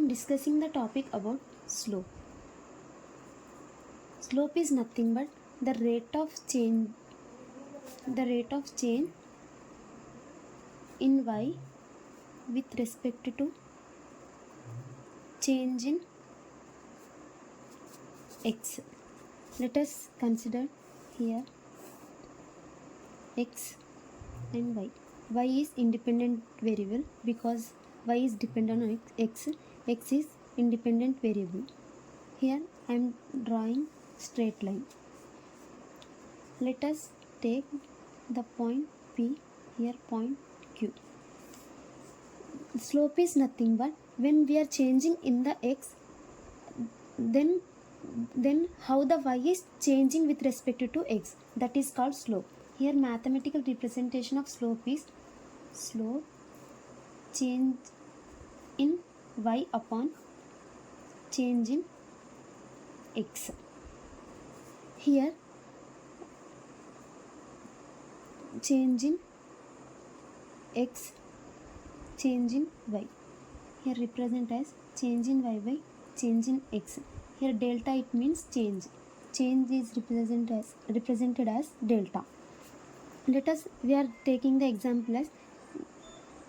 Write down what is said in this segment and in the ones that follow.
Discussing the topic about slope. Slope is nothing but the rate of change in y with respect to change in x. Let us consider here x and y. Y is independent variable because y is dependent on x. X is independent variable. Here I am drawing straight line. Let us take the point P, here point Q. Slope is nothing but when we are changing in the x, then how the y is changing with respect to x, that is called slope. Here mathematical representation of slope is slope change in y upon change in x. Here change in x, change in y. Here represent as change in y by change in x. Here delta, it means change. Change is represented as delta. Let us, we are taking the example as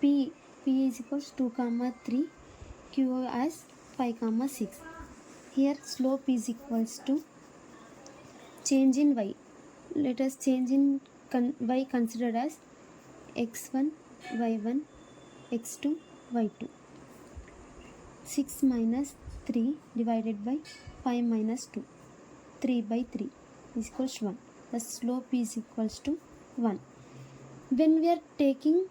P is equals 2, 3, Q as 5, 6. Here slope is equals to change in y. Let us change in y considered as x1, y1, x2, y2. 6 minus 3 divided by 5 minus 2. 3 by 3 is equals to 1. The slope is equals to 1. When we are taking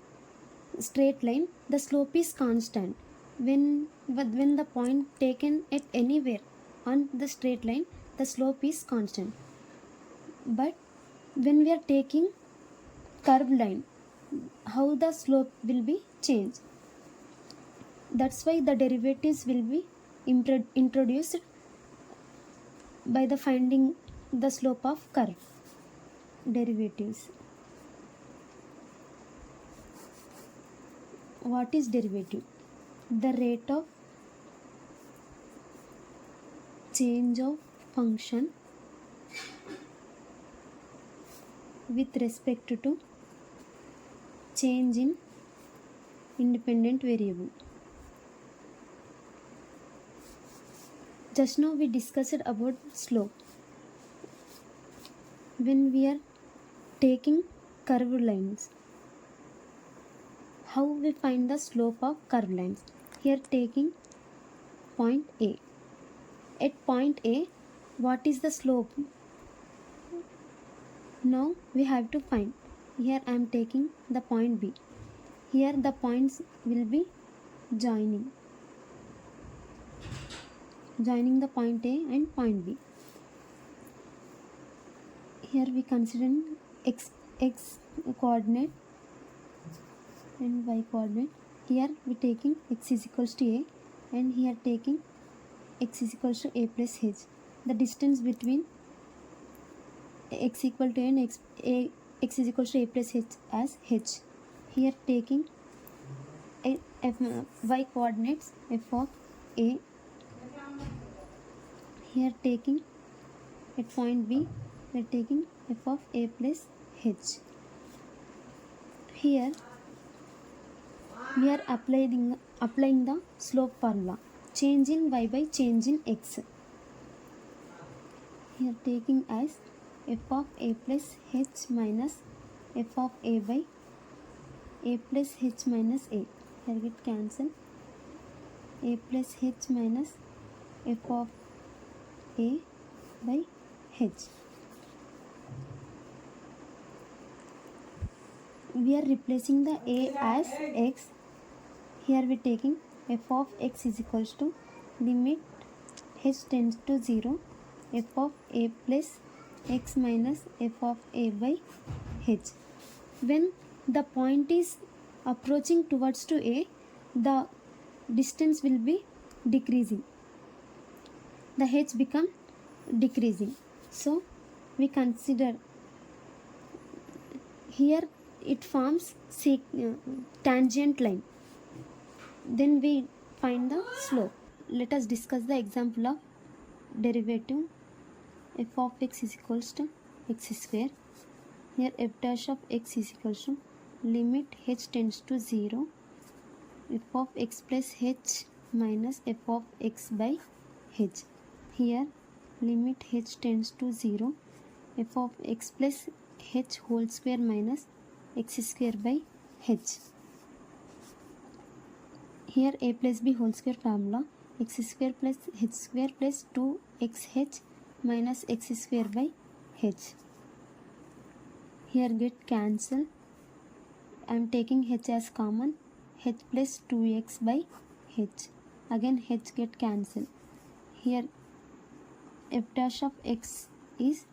straight line, the slope is constant. When the point taken at anywhere on the straight line, the slope is constant. But when we are taking curved line, how the slope will be changed? That's why the derivatives will be introduced by the finding the slope of curve. Derivatives. What is derivative? The rate of change of function with respect to change in independent variable. Just now we discussed about slope. When we are taking curved lines, how we find the slope of curved lines? Here taking point A. At point A, what is the slope? Now we have to find. Here I am taking the point B. Here the points will be joining the point A and point B. Here we consider x coordinate and y coordinate. Here we taking x is equals to A, and here taking x is equals to A plus h. The distance between x equal to A and x is equals to A plus h as h. Here taking y coordinates f of A. Here taking at point B, we are taking f of A plus h. Here we are applying the slope formula. Change in y by change in x. Here taking as f of A plus h minus f of A by A plus h minus A. Here get cancel. A plus h minus f of A by h. We are replacing the A as x. Here we are taking f of x is equals to limit h tends to 0, f of A plus x minus f of A by h. When the point is approaching towards to A, the distance will be decreasing. The h become decreasing. So we consider here it forms tangent line. Then we find the slope. let us discuss the example of derivative f of x is equals to x square. Here f dash of x is equals to limit h tends to 0 f of x plus h minus f of x by h. Here limit h tends to 0 f of x plus h whole square minus x square by h. Here a plus b whole square formula, x square plus h square plus 2xh minus x square by h. Here get cancel. I am taking h as common, h plus 2x by h. Again h get cancel. Here f dash of x is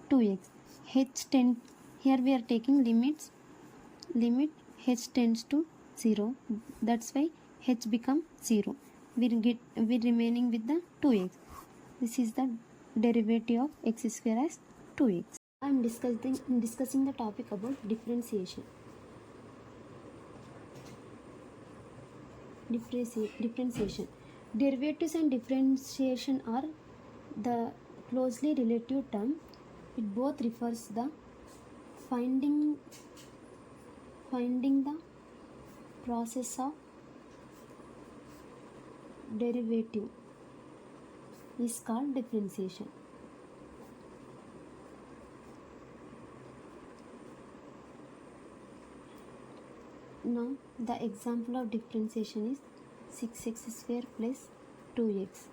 2x. Here we are taking limits. Limit h tends to 0. That's why h become 0. We remaining with the 2x. This is the derivative of x square as 2x. I am discussing the topic about differentiation. Differentiation. Derivatives and differentiation are the closely related term. It both refers the finding the process of derivative is called differentiation. Now the example of differentiation is 6x square plus 2x.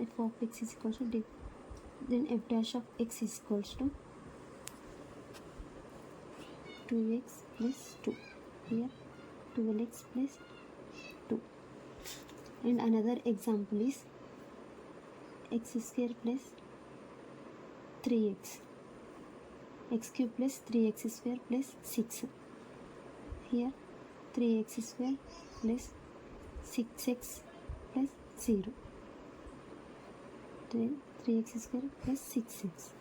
F of x is equal to then f dash of x is equals to 2x plus 2. Here 12x plus 2. And another example is x square plus 3x. X cube plus 3x square plus 6. Here 3x square plus 6x plus 0. Then 3x square plus 6x.